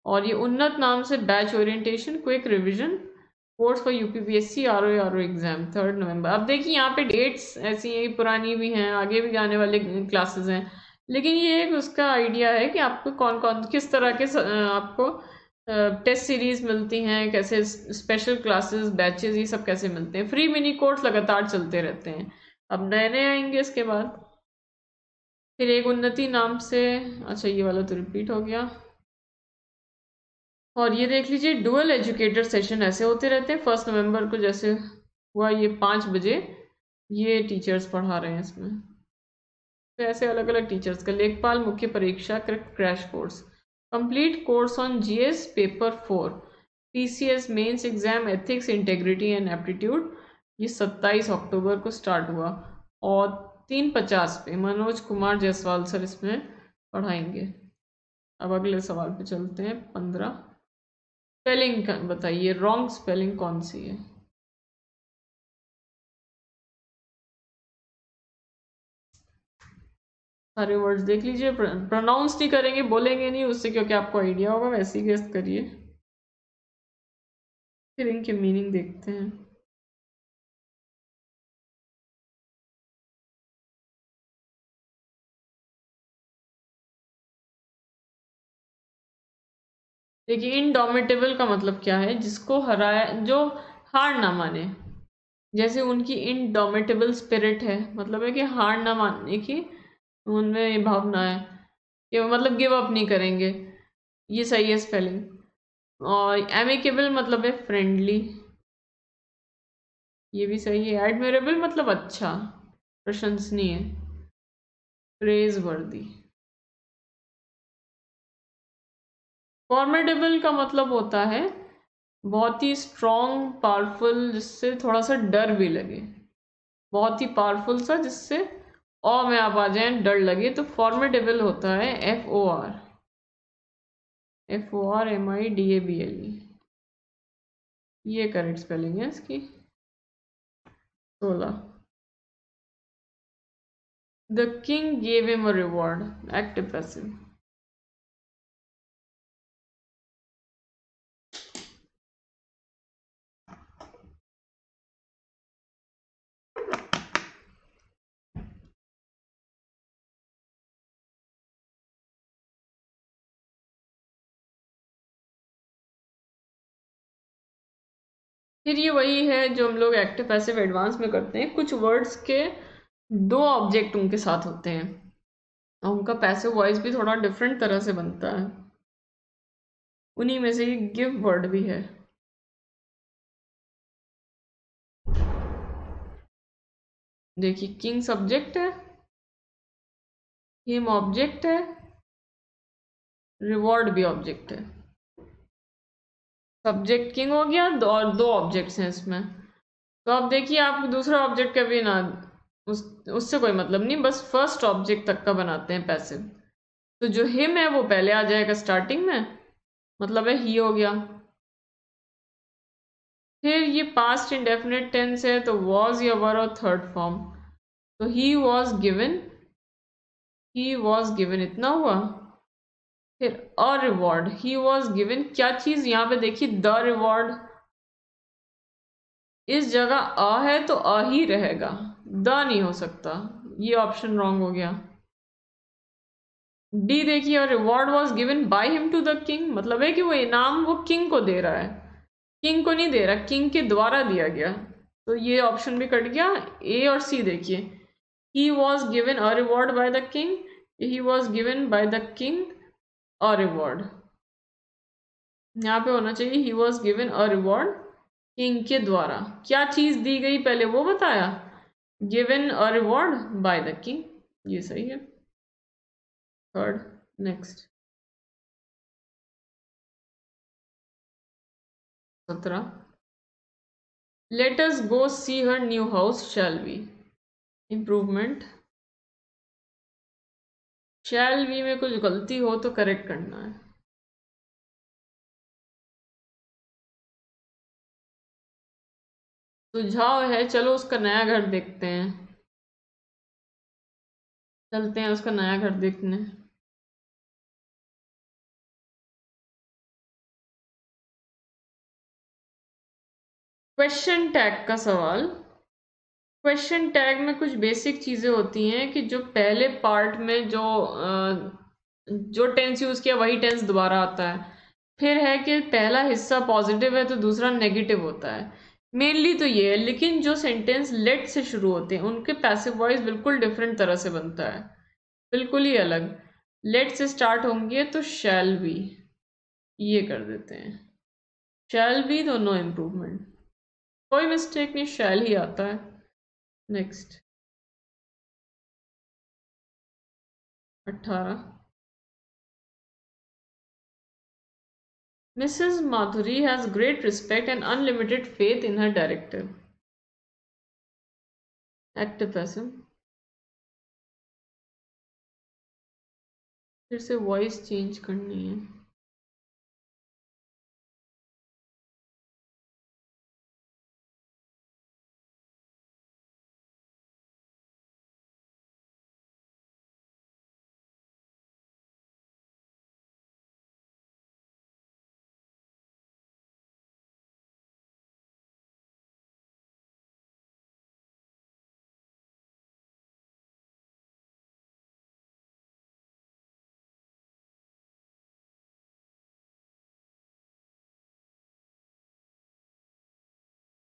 और ये उन्नत नाम से batch orientation quick revision course for UPPSC R O exam 3 November. अब देखिए यहाँ पे डेट्स ऐसी हैं, पुरानी भी हैं, आगे भी आने वाले क्लासेस हैं, लेकिन ये एक उसका आइडिया है कि आपको कौन कौन किस तरह के आपको टेस्ट सीरीज मिलती हैं, कैसे स्पेशल क्लासेस बैचेस ये सब कैसे मिलते हैं। फ्री मिनी कोर्स लगातार चलते रहते हैं, अब नए नए आएंगे इसके बाद। फिर एक उन्नति नाम से, अच्छा ये वाला तो रिपीट हो गया। और ये देख लीजिए, डुअल एजुकेटर सेशन ऐसे होते रहते हैं। 1 नवंबर को जैसे हुआ ये 5 बजे, ये टीचर्स पढ़ा रहे हैं इसमें, तो ऐसे अलग अलग टीचर्स का। लेखपाल मुख्य परीक्षा crash course, complete course on GS paper 4, PCS mains exam ethics integrity and aptitude, ये 27 अक्टूबर को स्टार्ट हुआ, और 3:50 पे मनोज कुमार जायसवाल सर इसमें पढ़ाएंगे। अब अगले सवाल पे चलते हैं। 15, स्पेलिंग बताइए, रॉन्ग स्पेलिंग कौन सी है? सारे वर्ड्स देख लीजिए, प्रोनाउंस नहीं करेंगे, बोलेंगे नहीं उससे, क्योंकि आपको आइडिया होगा, वैसे ही गेस करिए। फिर इनके मीनिंग देखते हैं। देखिए, इनडोमिटेबल का मतलब क्या है, जिसको हराया, जो हार ना माने। जैसे उनकी इनडोमिटेबल स्पिरिट है, मतलब है कि हार ना मानने की उनमें ये भावना है, कि वो मतलब गिव अप नहीं करेंगे, ये सही है स्पेलिंग। और एमिकेबल मतलब है फ्रेंडली, ये भी सही है। एडमिरेबल मतलब अच्छा, प्रशंसनीय, प्रेज वर्दी। फॉर्मेडेबल का मतलब होता है बहुत ही स्ट्रॉन्ग, पावरफुल, जिससे थोड़ा सा डर भी लगे, बहुत ही पावरफुल सा जिससे ऑ में आप आ जाए, डर लगे, तो फॉर्मेडेबल होता है FOR, FORMIDABLE। ये करेक्ट स्पेलिंग है इसकी। 16, the king gave him a reward, active passive. फिर ये वही है जो हम लोग एक्टिव पैसिव एडवांस में करते हैं। कुछ वर्ड्स के दो ऑब्जेक्ट उनके साथ होते हैं और उनका पैसिव वॉइस भी थोड़ा डिफरेंट तरह से बनता है। उन्हीं में से ये गिव वर्ड भी है। देखिए, किंग सब्जेक्ट है, हिम ऑब्जेक्ट है, रिवॉर्ड भी ऑब्जेक्ट है। सब्जेक्ट किंग हो गया, और दो ऑब्जेक्ट्स हैं इसमें। तो अब देखिए, आप दूसरा ऑब्जेक्ट कभी ना, उससे कोई मतलब नहीं, बस फर्स्ट ऑब्जेक्ट तक का बनाते हैं पैसिव। तो जो हिम है वो पहले आ जाएगा स्टार्टिंग में, मतलब है ही हो गया। फिर ये पास्ट इंडेफिनिट टेंस है, तो वॉज या वर और थर्ड फॉर्म। तो ही was given, he was given इतना हुआ। फिर a reward, he was given क्या चीज, यहाँ पे देखिए द रिवॉर्ड, इस जगह अ है तो अ ही रहेगा, द नहीं हो सकता, ये ऑप्शन रॉन्ग हो गया। डी देखिए, और reward was given by him to the king, मतलब है कि वो इनाम वो किंग को दे रहा है, किंग को नहीं दे रहा, किंग के द्वारा दिया गया। तो ये ऑप्शन भी कट गया। ए और सी देखिए, he was given a reward by the king, he was given by the king a reward. यहाँ पे होना चाहिए he was given a reward king के द्वारा। क्या चीज दी गई पहले वो बताया, given a reward by the king, ये सही है। Third, next. 17, let us go see her new house shall we, improvement. Shall we में कुछ गलती हो तो करेक्ट करना है। सुझाव है, चलो उसका नया घर देखते हैं, चलते हैं उसका नया घर देखने। क्वेश्चन टैग का सवाल। क्वेश्चन टैग में कुछ बेसिक चीजें होती हैं कि जो पहले पार्ट में जो टेंस यूज किया वही टेंस दोबारा आता है। फिर है कि पहला हिस्सा पॉजिटिव है तो दूसरा नेगेटिव होता है, मेनली तो ये है। लेकिन जो सेंटेंस लेट से शुरू होते हैं उनके पैसिव वॉइस बिल्कुल डिफरेंट तरह से बनता है, बिल्कुल ही अलग। लेट से स्टार्ट होंगे तो शैल बी, ये कर देते हैं, शैल बी, तो नो इम्प्रूवमेंट, कोई मिस्टेक नहीं, शैल ही आता है। Next. 18, Mrs. Madhuri has great respect and unlimited faith in her director. Active passive। फिर से वॉइस चेंज करनी है।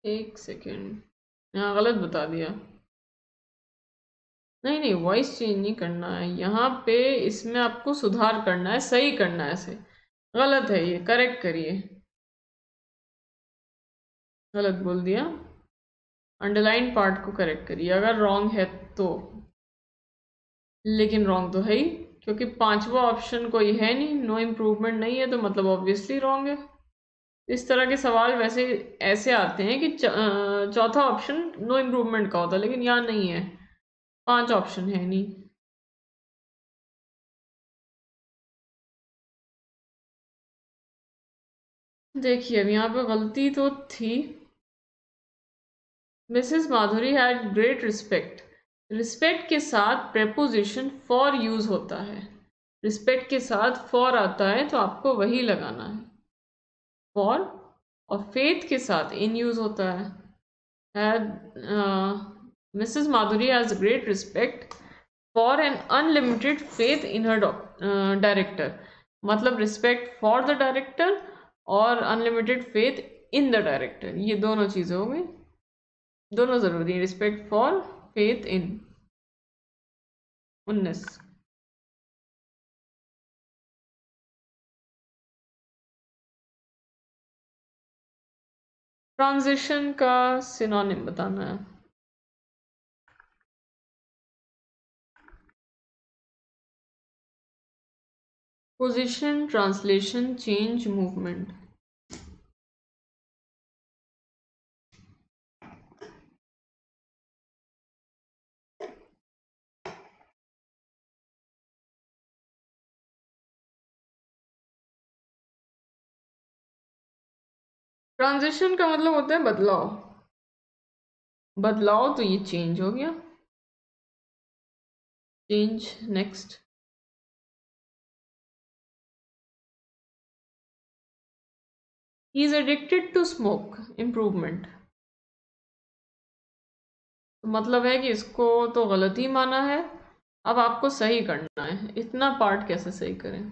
एक सेकेंड, यहाँ गलत बता दिया। नहीं नहीं, वॉइस चेंज नहीं करना है यहाँ पे, इसमें आपको सुधार करना है, सही करना है इसे। गलत है ये, करेक्ट करिए, गलत बोल दिया। अंडरलाइन पार्ट को करेक्ट करिए अगर रॉन्ग है तो, लेकिन रॉन्ग तो है ही, क्योंकि पांचवा ऑप्शन कोई है नहीं, नो इम्प्रूवमेंट नहीं है, तो मतलब ऑब्वियसली रॉन्ग है। इस तरह के सवाल वैसे ऐसे आते हैं कि चौथा ऑप्शन नो इम्प्रूवमेंट का होता है, लेकिन यहाँ नहीं है, 5 ऑप्शन है नहीं। देखिए अब यहाँ पे गलती तो थी। Mrs Madhuri had great respect, respect के साथ प्रेपोजिशन फॉर यूज होता है, रिस्पेक्ट के साथ फॉर आता है तो आपको वही लगाना है, फॉर। और फेथ के साथ इन यूज होता है। Mrs Madhuri has great respect for an unlimited faith in her director, मतलब रिस्पेक्ट फॉर द डायरेक्टर और unlimited faith in the director, ये दोनों चीज़ें हो गई, दोनों ज़रूरी है, respect for faith in. 19, transition का सिनोनिम बताना है। Position, translation, change, movement. Transition का मतलब होता है बदलाव, बदलाव तो ये चेंज हो गया, change. Next, he is addicted to smoke, improvement. तो मतलब है कि इसको तो गलत ही माना है, अब आपको सही करना है, इतना पार्ट कैसे सही करें।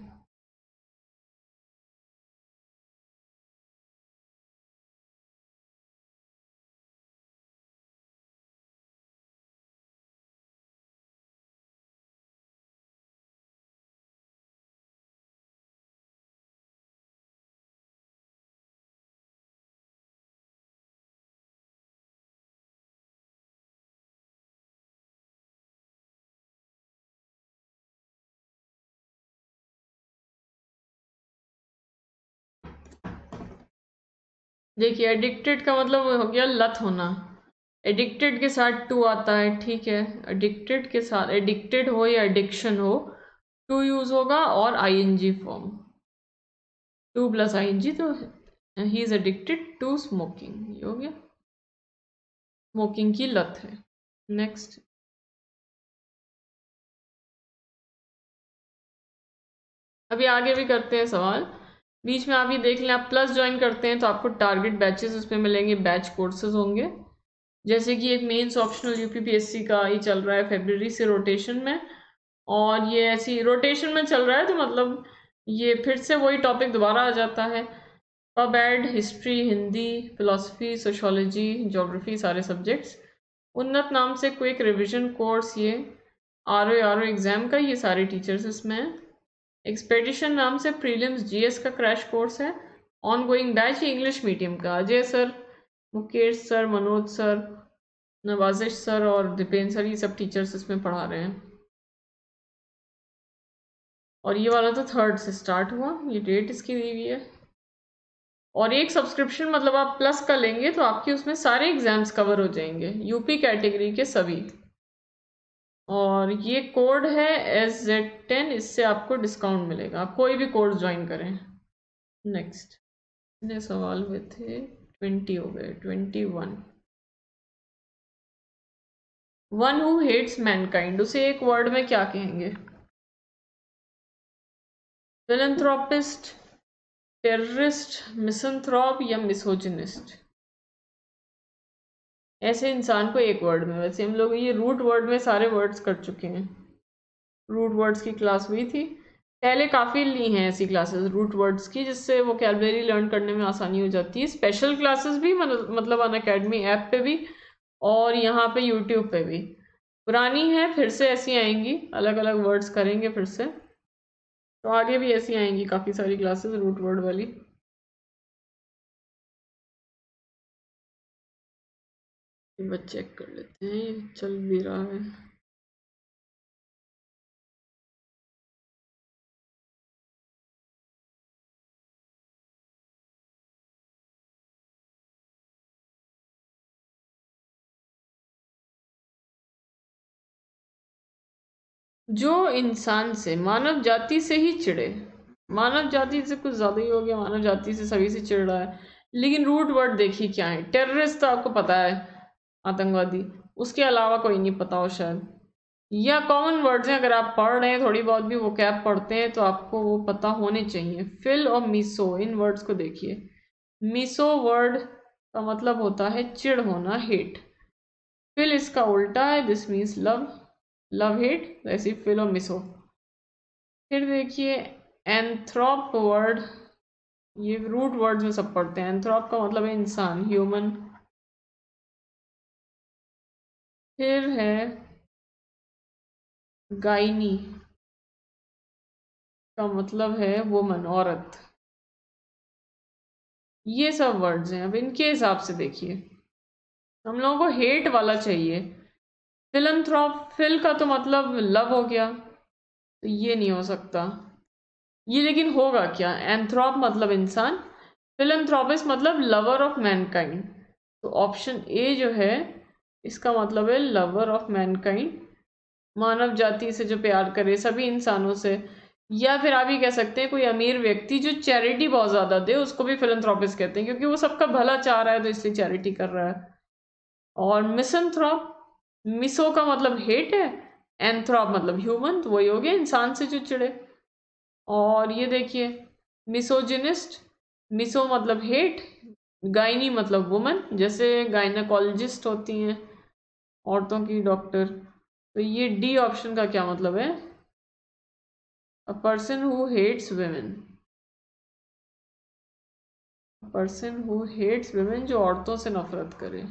देखिए एडिक्टेड का मतलब हो गया लत होना, एडिक्टेड के साथ टू आता है, ठीक है, एडिक्टेड के साथ एडिक्टेड हो या एडिक्शन हो, टू यूज होगा और ING form, to plus ING, तो he is addicted to smoking, ये हो गया, स्मोकिंग की लत है। नेक्स्ट, अभी आगे भी करते हैं सवाल, बीच में आप ये देख लें, आप प्लस ज्वाइन करते हैं तो आपको टारगेट बैचेस उसमें मिलेंगे, बैच कोर्सेज होंगे, जैसे कि एक मेंस ऑप्शनल यूपीपीएससी का ये चल रहा है फरवरी से रोटेशन में, और ये ऐसी रोटेशन में चल रहा है तो मतलब ये फिर से वही टॉपिक दोबारा आ जाता है, pub ad, history, Hindi, philosophy, sociology, geography, सारे सब्जेक्ट्स। उन्नत नाम से क्विक रिवीजन कोर्स, ये आर ओ एग्ज़ाम का, ये सारे टीचर्स इसमें हैं। एक्सपेडिशन नाम से प्रीलिम्स जीएस का क्रैश कोर्स है। Ongoing batch English medium का, Ajay sir, Mukesh sir, Manoj sir, Nawazish sir और दीपेन सर, ये सब टीचर्स इसमें पढ़ा रहे हैं। और ये वाला तो 3rd से स्टार्ट हुआ, ये डेट इसकी दी हुई है। और एक सब्सक्रिप्शन मतलब आप प्लस का लेंगे तो आपके उसमें सारे एग्जाम्स कवर हो जाएंगे, यूपी कैटेगरी के सभी। और ये कोड है SZ10, इससे आपको डिस्काउंट मिलेगा, आप कोई भी कोर्स ज्वाइन करें। नेक्स्ट, इतने सवाल हुए थे, 20 हो गए, 21। वन हु हेट्स मैनकाइंड, उसे एक वर्ड में क्या कहेंगे? फिलैंथ्रोपिस्ट, टेररिस्ट, मिसंथ्रोप या मिसोजिनिस्ट? ऐसे इंसान को एक वर्ड में, वैसे हम लोग ये रूट वर्ड में सारे वर्ड्स कर चुके हैं, रूट वर्ड्स की क्लास हुई थी पहले, काफ़ी ली हैं ऐसी क्लासेस रूट वर्ड्स की, जिससे वो कैलबेरी लर्न करने में आसानी हो जाती है। स्पेशल क्लासेस भी मतलब अनअकैडमी ऐप पे भी और यहाँ पे यूट्यूब पे भी पुरानी है, फिर से ऐसी आएंगी, अलग अलग वर्ड्स करेंगे फिर से, तो आगे भी ऐसी आएंगी काफ़ी सारी क्लासेस रूट वर्ड वाली। एक बार चेक कर लेते हैं, ये चल भी रहा है। जो इंसान से, मानव जाति से ही चिढ़े। मानव जाति से कुछ ज्यादा ही हो गया, मानव जाति से सभी से चिढ़ रहा है। लेकिन रूट वर्ड देखिए क्या है। टेररिस्ट तो आपको पता है, आतंकवादी। उसके अलावा कोई नहीं पता हो शायद। या कॉमन वर्ड्स हैं, अगर आप पढ़ रहे हैं थोड़ी बहुत भी वो कैप पढ़ते हैं तो आपको वो पता होने चाहिए। फिल और मीसो, इन वर्ड्स को देखिए। मीसो वर्ड का मतलब होता है चिढ़ होना, हेट। फिल इसका उल्टा है, this means love. Love hate, ऐसी फिल और मिसो। फिर देखिए एंथ्रोप वर्ड, ये रूट वर्ड्स में सब पढ़ते हैं। एंथ्रोप का मतलब है इंसान, ह्यूमन। फिर है गाइनी, का मतलब है वुमन, औरत। ये सब वर्ड्स हैं। अब इनके हिसाब से देखिए, हम लोगों को हेट वाला चाहिए। फिलंथ्रॉप, फिल का तो मतलब लव हो गया, तो ये नहीं हो सकता ये। लेकिन होगा क्या? एंथ्रोप मतलब इंसान, फिलंथ्रोपिस्ट मतलब लवर ऑफ मैनकाइंड। तो ऑप्शन ए जो है इसका मतलब है लवर ऑफ मैनकाइंड, मानव जाति से जो प्यार करे, सभी इंसानों से। या फिर आप ये कह सकते हैं कोई अमीर व्यक्ति जो चैरिटी बहुत ज्यादा दे उसको भी फिलंथ्रोपिस्ट कहते हैं, क्योंकि वो सबका भला चाह रहा है तो इसलिए चैरिटी कर रहा है। और मिसंथ्रोप, मिसो का मतलब हेट है, एंथ्रोप मतलब ह्यूमन, तो वही हो गया इंसान से जो चिड़े। और ये देखिए मिसोजिनिस्ट, मिसो मतलब हेट, गायनी मतलब वुमन, जैसे गायनाकोलॉजिस्ट होती हैं औरतों की डॉक्टर। तो ये डी ऑप्शन का क्या मतलब है? A person who hates women. Person who hates women, जो औरतों से नफरत करे।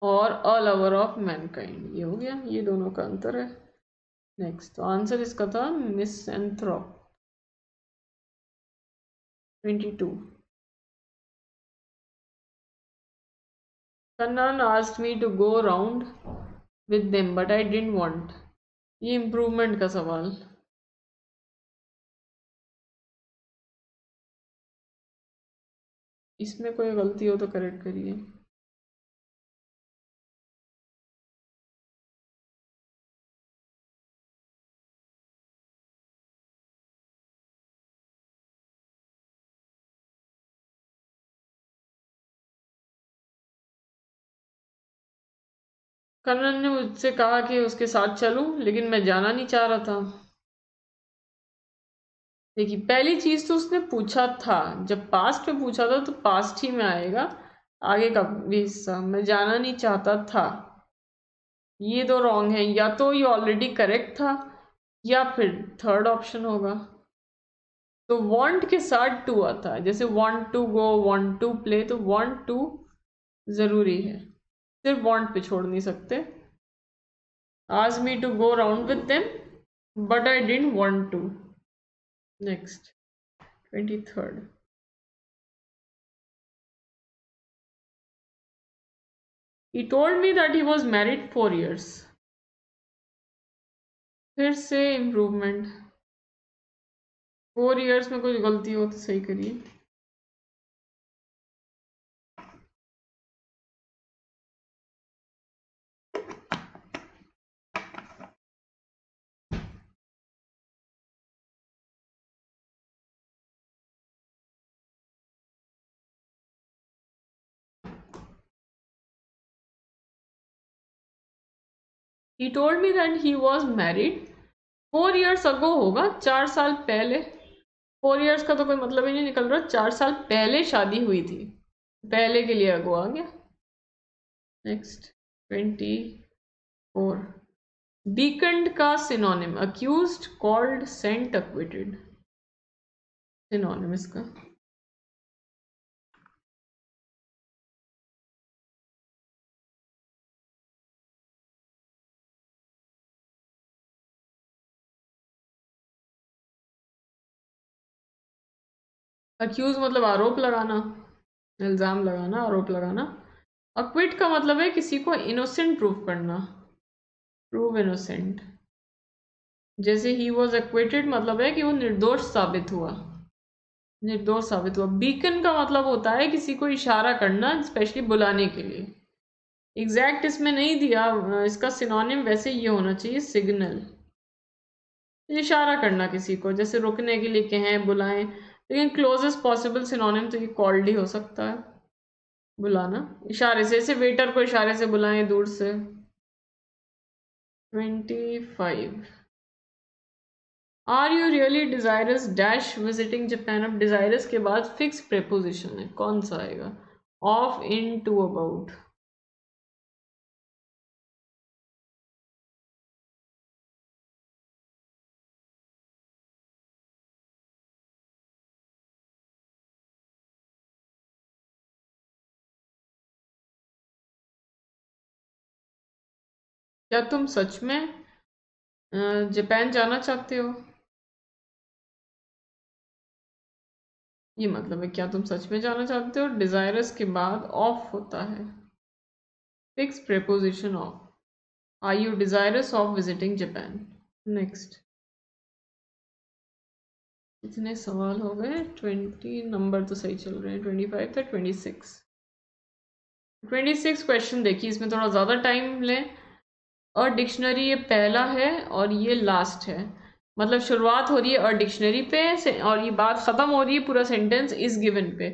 और अ लवर ऑफ मैनकाइंड, ये हो गया, ये दोनों का अंतर है। नेक्स्ट, तो आंसर इसका था misanthrope. 22। Kannan asked me to go round with them but I didn't want। ये इम्प्रूवमेंट का सवाल। इसमें कोई गलती हो तो करेक्ट करिए। कन्नन ने मुझसे कहा कि उसके साथ चलूं, लेकिन मैं जाना नहीं चाह रहा था। देखिए पहली चीज तो उसने पूछा था, जब पास्ट में पूछा था तो पास्ट ही में आएगा। आगे का भी हिस्सा, मैं जाना नहीं चाहता था, ये दो रॉन्ग है। या तो ये ऑलरेडी करेक्ट था या फिर थर्ड ऑप्शन होगा। तो वांट के साथ टू आता है, जैसे want to go, want to play, तो वांट टू जरूरी है, सिर्फ वांट पे छोड़ नहीं सकते। asked me to go round with them but I didn't want to। Next, 23rd। He told me that he was married 4 years। फिर से इम्प्रूवमेंट। 4 years में कुछ गलती हो तो सही करिए। He told me that he was married 4 years ago होगा, 4 साल पहले। 4 years का तो कोई मतलब ही नहीं निकल रहा, 4 साल पहले शादी हुई थी, पहले के लिए अगो आ गया। नेक्स्ट, 24। डीकंड का synonym, accused, called, sent, acquitted. Synonym इसका। अक्यूज मतलब आरोप लगाना, इल्ज़ाम लगाना, आरोप लगाना। अक्विट का मतलब है किसी को इनोसेंट प्रूव करना, प्रूव इनोसेंट। जैसे ही वॉज एक्विटेड मतलब है कि वो निर्दोष साबित हुआ, निर्दोष साबित हुआ। बीकन का मतलब होता है किसी को इशारा करना, स्पेशली बुलाने के लिए। एग्जैक्ट इसमें नहीं दिया, इसका सिनोनिम वैसे ये होना चाहिए सिग्नल, इशारा करना किसी को, जैसे रुकने के लिए कहें, बुलाएं। लेकिन क्लोजेस्ट पॉसिबल सिनोनिम तो ये कॉल्ड ही हो सकता है, बुलाना इशारे से, जैसे वेटर को इशारे से बुलाएं दूर से। 25। Are you really desirous dash visiting Japan. अब डिजायरस के बाद फिक्स प्रेपोजिशन है, कौन सा आएगा? Of, in, to, about. क्या तुम सच में जापान जाना चाहते हो? ये मतलब है क्या तुम सच में जाना चाहते हो। डिजायरस के बाद ऑफ होता है, fix preposition of. Are you desirous of visiting Japan. Next. कितने सवाल हो गए? 20 नंबर तो सही चल रहे हैं। 25 था, 26। 26 क्वेश्चन देखिए, इसमें थोड़ा ज़्यादा टाइम लें। और डिक्शनरी ये पहला है और ये लास्ट है, मतलब शुरुआत हो रही है और डिक्शनरी पे और ये बात ख़त्म हो रही है पूरा सेंटेंस इस गिवन पे।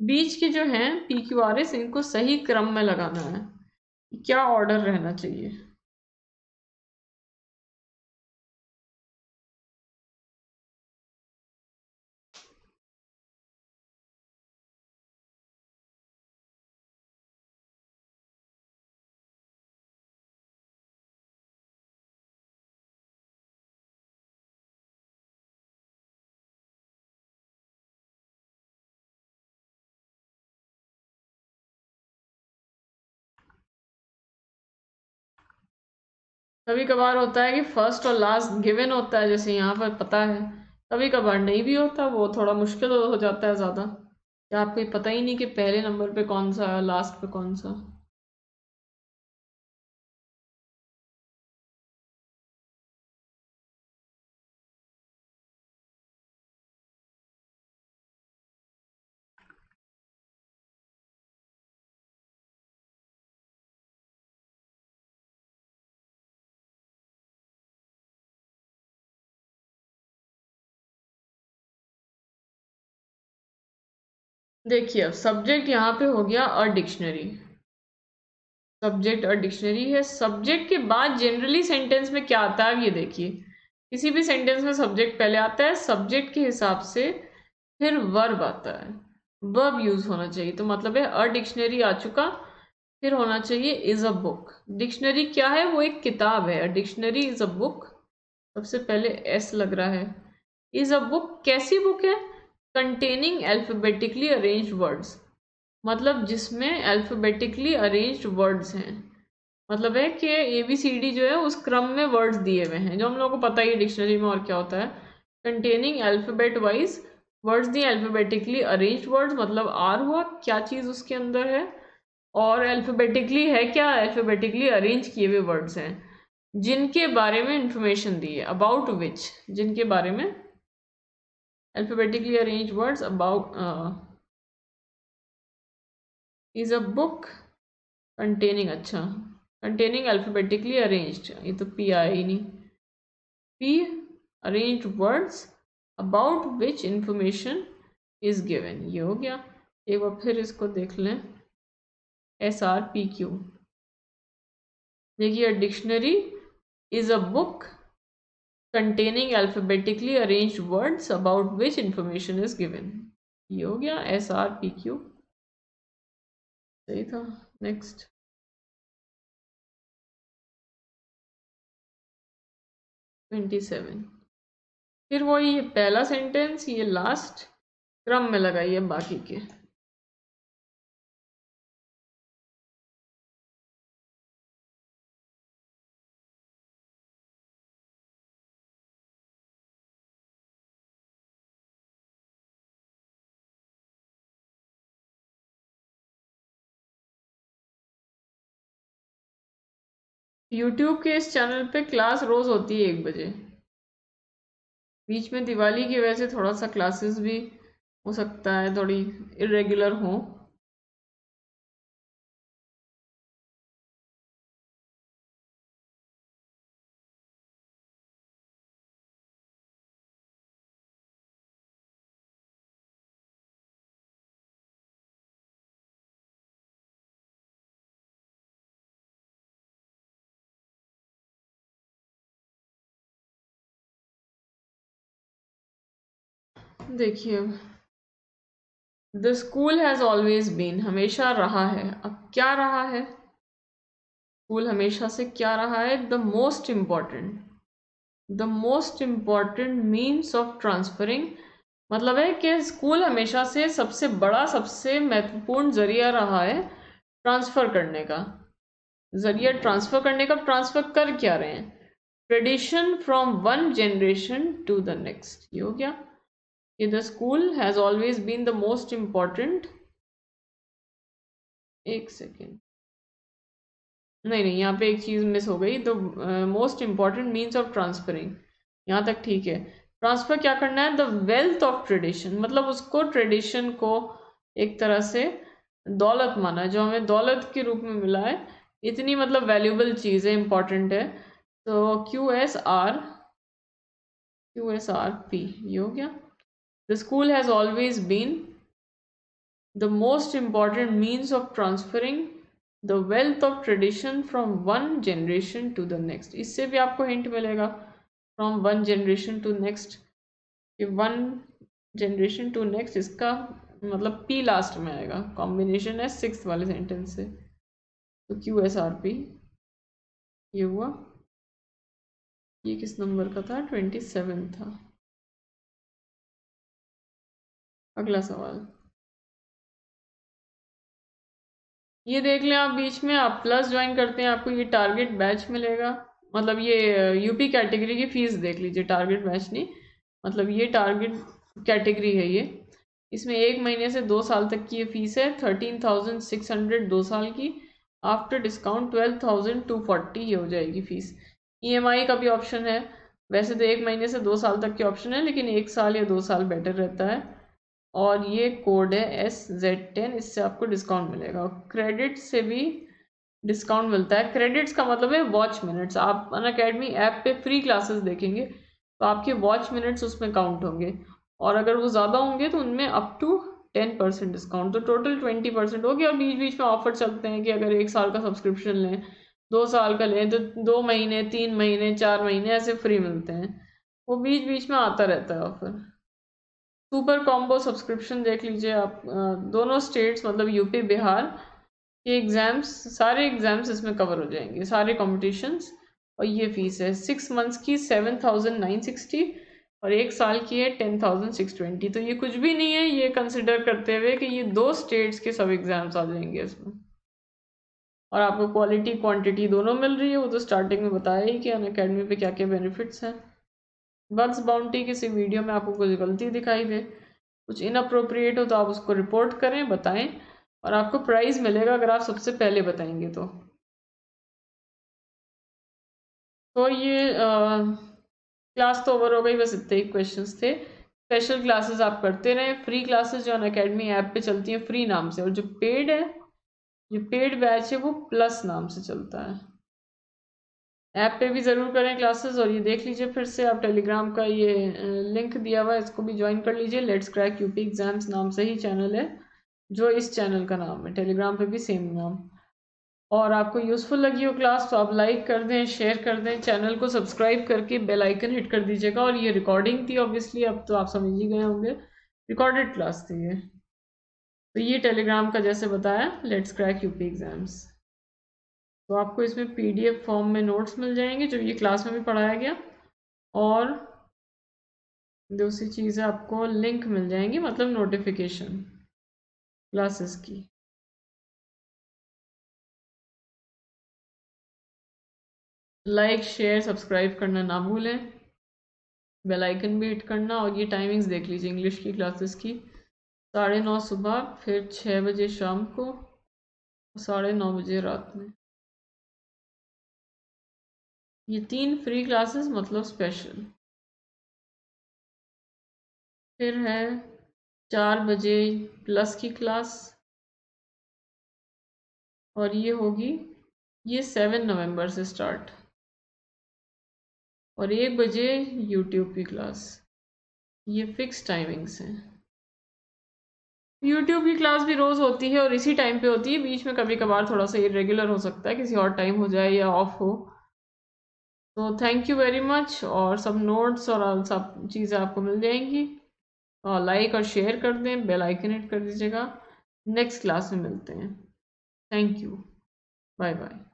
बीच के जो हैं पी क्यू आर एस, इनको सही क्रम में लगाना है, क्या ऑर्डर रहना चाहिए। कभी कभार होता है कि फर्स्ट और लास्ट गिवन होता है, जैसे यहाँ पर पता है। कभी कभार नहीं भी होता, वो थोड़ा मुश्किल हो जाता है ज़्यादा, क्या आपको ये पता ही नहीं कि पहले नंबर पे कौन सा है, लास्ट पे कौन सा। देखिए अब सब्जेक्ट यहाँ पे हो गया और डिक्शनरी, सब्जेक्ट और डिक्शनरी है। सब्जेक्ट के बाद जनरली सेंटेंस में क्या आता है ये देखिए, किसी भी सेंटेंस में सब्जेक्ट पहले आता है, सब्जेक्ट के हिसाब से फिर वर्ब आता है, वर्ब यूज होना चाहिए। तो मतलब है अ डिक्शनरी आ चुका, फिर होना चाहिए इज अ बुक। डिक्शनरी क्या है? वो एक किताब है। डिक्शनरी इज अ बुक, सबसे पहले एस लग रहा है। इज अ बुक कैसी बुक है? कंटेनिंग अल्फाबेटिकली अरेंज्ड वर्ड्स, मतलब जिसमें अल्फाबेटिकली अरेंज्ड वर्ड्स हैं। मतलब है कि ए बी सी डी जो है उस क्रम में वर्ड्स दिए हुए हैं, जो हम लोगों को पता ही है डिक्शनरी में और क्या होता है। कंटेनिंग अल्फाबेट वाइज वर्ड्स दिए, अल्फाबेटिकली अरेंज्ड वर्ड्स मतलब आर हुआ, क्या चीज़ उसके अंदर है। और अल्फाबेटिकली है क्या? अल्फाबेटिकली अरेंज किए हुए वर्ड्स हैं जिनके बारे में इंफॉर्मेशन दी है, अबाउट विच, जिनके बारे में। Alphabetically arrange words about is a book containing, अच्छा, कंटेनिंग अल्फाबेटिकली अरेंज्ड, ये तो पी आया ही नहीं। P arranged words about which information is given, ये हो गया। एक बार फिर इसको देख लें, एस आर पी क्यू। देखिए dictionary is a book containing alphabetically arranged words about which information is given, ये हो गया एस आर पी क्यू, सही था। नेक्स्ट। 27। फिर वो ये पहला सेंटेंस, ये लास्ट, क्रम में लगाइए बाकी के। यूट्यूब के इस चैनल पे क्लास रोज होती है 1 बजे। बीच में दिवाली की वजह से थोड़ा सा क्लासेस भी हो सकता है थोड़ी इरेगुलर हो। देखिए, the school has always been, हमेशा रहा है। अब क्या रहा है? स्कूल हमेशा से क्या रहा है? The most important means of transferring, मतलब है कि स्कूल हमेशा से सबसे बड़ा सबसे महत्वपूर्ण जरिया रहा है ट्रांसफर करने का। जरिया ट्रांसफर करने का। ट्रांसफर कर क्या रहे हैं? Tradition from one generation to the next, ये हो गया। ये the school has always been the most important, एक सेकेंड, नहीं नहीं, यहाँ पे एक चीज मिस हो गई। The most important means of transferring, यहाँ तक ठीक है। ट्रांसफर क्या करना है? द वेल्थ ऑफ ट्रेडिशन, मतलब उसको ट्रेडिशन को एक तरह से दौलत माना, जो हमें दौलत के रूप में मिला है, इतनी मतलब वैल्यूबल चीज़ है, इंपॉर्टेंट है। तो QSR P, ये हो गया। The school has always been the most important means of transferring the wealth of tradition from one generation to the next. इससे भी आपको हिंट मिलेगा, from one generation to next, कि वन जनरेशन टू नेक्स्ट, इसका मतलब P last में आएगा, combination है सिक्स वाले सेंटेंस से। तो QSR P, ये हुआ। ये किस नंबर का था? 27 था। अगला सवाल ये देख लें आप, बीच में आप प्लस ज्वाइन करते हैं आपको ये टारगेट बैच मिलेगा। मतलब ये यूपी कैटेगरी की फीस देख लीजिए, टारगेट बैच नहीं, मतलब ये टारगेट कैटेगरी है ये। इसमें 1 महीने से 2 साल तक की ये फीस है, 13,600 2 साल की। आफ्टर डिस्काउंट 12,240 ये हो जाएगी फीस। EMI का भी ऑप्शन है। वैसे तो 1 महीने से 2 साल तक के ऑप्शन है, लेकिन 1 साल या 2 साल बेटर रहता है। और ये कोड है SZ10, इससे आपको डिस्काउंट मिलेगा। और क्रेडिट से भी डिस्काउंट मिलता है। क्रेडिट्स का मतलब है वॉच मिनट्स। आप अनअकैडमी ऐप पे फ्री क्लासेस देखेंगे तो आपके वॉच मिनट्स उसमें काउंट होंगे, और अगर वो ज़्यादा होंगे तो उनमें अप टू 10% डिस्काउंट, तो टोटल 20% हो गया। और बीच बीच में ऑफर चलते हैं कि अगर 1 साल का सब्सक्रिप्शन लें, 2 साल का लें, तो 2 महीने, 3 महीने, 4 महीने ऐसे फ्री मिलते हैं। वो बीच बीच में आता रहता है ऑफर। सुपर कॉम्बो सब्सक्रिप्शन देख लीजिए आप। दोनों स्टेट्स मतलब यूपी बिहार के एग्ज़ाम्स, सारे एग्ज़ाम्स इसमें कवर हो जाएंगे, सारे कॉम्पिटिशन्स। और ये फ़ीस है 6 मंथ्स की 7,960, और 1 साल की है 10,620। तो ये कुछ भी नहीं है, ये कंसिडर करते हुए कि ये 2 स्टेट्स के सब एग्ज़ाम्स आ जाएंगे इसमें। और आपको क्वालिटी क्वांटिटी दोनों मिल रही है। वो तो स्टार्टिंग में बताया ही कि अनअकैडमी पे क्या क्या बेनिफिट्स हैं। बग्स बाउंटी, किसी वीडियो में आपको कुछ गलती दिखाई दे, कुछ इनअप्रोप्रिएट हो, तो आप उसको रिपोर्ट करें, बताएं, और आपको प्राइज़ मिलेगा अगर आप सबसे पहले बताएंगे तो ये क्लास तो ओवर हो गई, बस इतने ही क्वेश्चंस थे। स्पेशल क्लासेस आप करते रहें, फ्री क्लासेस जो अनअकैडमी ऐप पे चलती हैं फ्री नाम से, और जो पेड है, जो पेड बैच है वो प्लस नाम से चलता है। ऐप पे भी ज़रूर करें क्लासेस। और ये देख लीजिए फिर से आप, टेलीग्राम का ये लिंक दिया हुआ है, इसको भी ज्वाइन कर लीजिए। लेट्स क्रैक यूपी एग्जाम्स नाम से ही चैनल है, जो इस चैनल का नाम है। टेलीग्राम पे भी सेम नाम। और आपको यूज़फुल लगी हो क्लास तो आप लाइक कर दें, शेयर कर दें, चैनल को सब्सक्राइब करके बेल आइकन हिट कर दीजिएगा। और ये रिकॉर्डिंग थी ऑब्वियसली, अब तो आप समझ ही गए होंगे, रिकॉर्डेड क्लास थी ये। तो ये टेलीग्राम का जैसे बताया, लेट्स क्रैक यूपी एग्जाम्स। तो आपको इसमें PDF फॉर्म में नोट्स मिल जाएंगे जो ये क्लास में भी पढ़ाया गया, और दूसरी चीज़ है आपको लिंक मिल जाएंगी, मतलब नोटिफिकेशन क्लासेस की। लाइक शेयर सब्सक्राइब करना ना भूलें, बेल आइकन भी हिट करना। और ये टाइमिंग्स देख लीजिए इंग्लिश की क्लासेस की, 9:30 सुबह, फिर 6 बजे शाम को, 9:30 बजे रात में। ये 3 फ्री क्लासेस मतलब स्पेशल। फिर है 4 बजे प्लस की क्लास, और ये होगी, ये 7 नवंबर से स्टार्ट, और 1 बजे यूट्यूब की क्लास। ये फिक्स टाइमिंग्स हैं। यूट्यूब की क्लास भी रोज़ होती है और इसी टाइम पे होती है, बीच में कभी कभार थोड़ा सा इरेगुलर हो सकता है, किसी और टाइम हो जाए या ऑफ हो। तो थैंक यू वेरी मच, और सब नोट्स और सब चीज़ें आपको मिल जाएंगी। और लाइक और शेयर कर दें, बेल आइकन हिट कर दीजिएगा। नेक्स्ट क्लास में मिलते हैं। Thank you. Bye bye.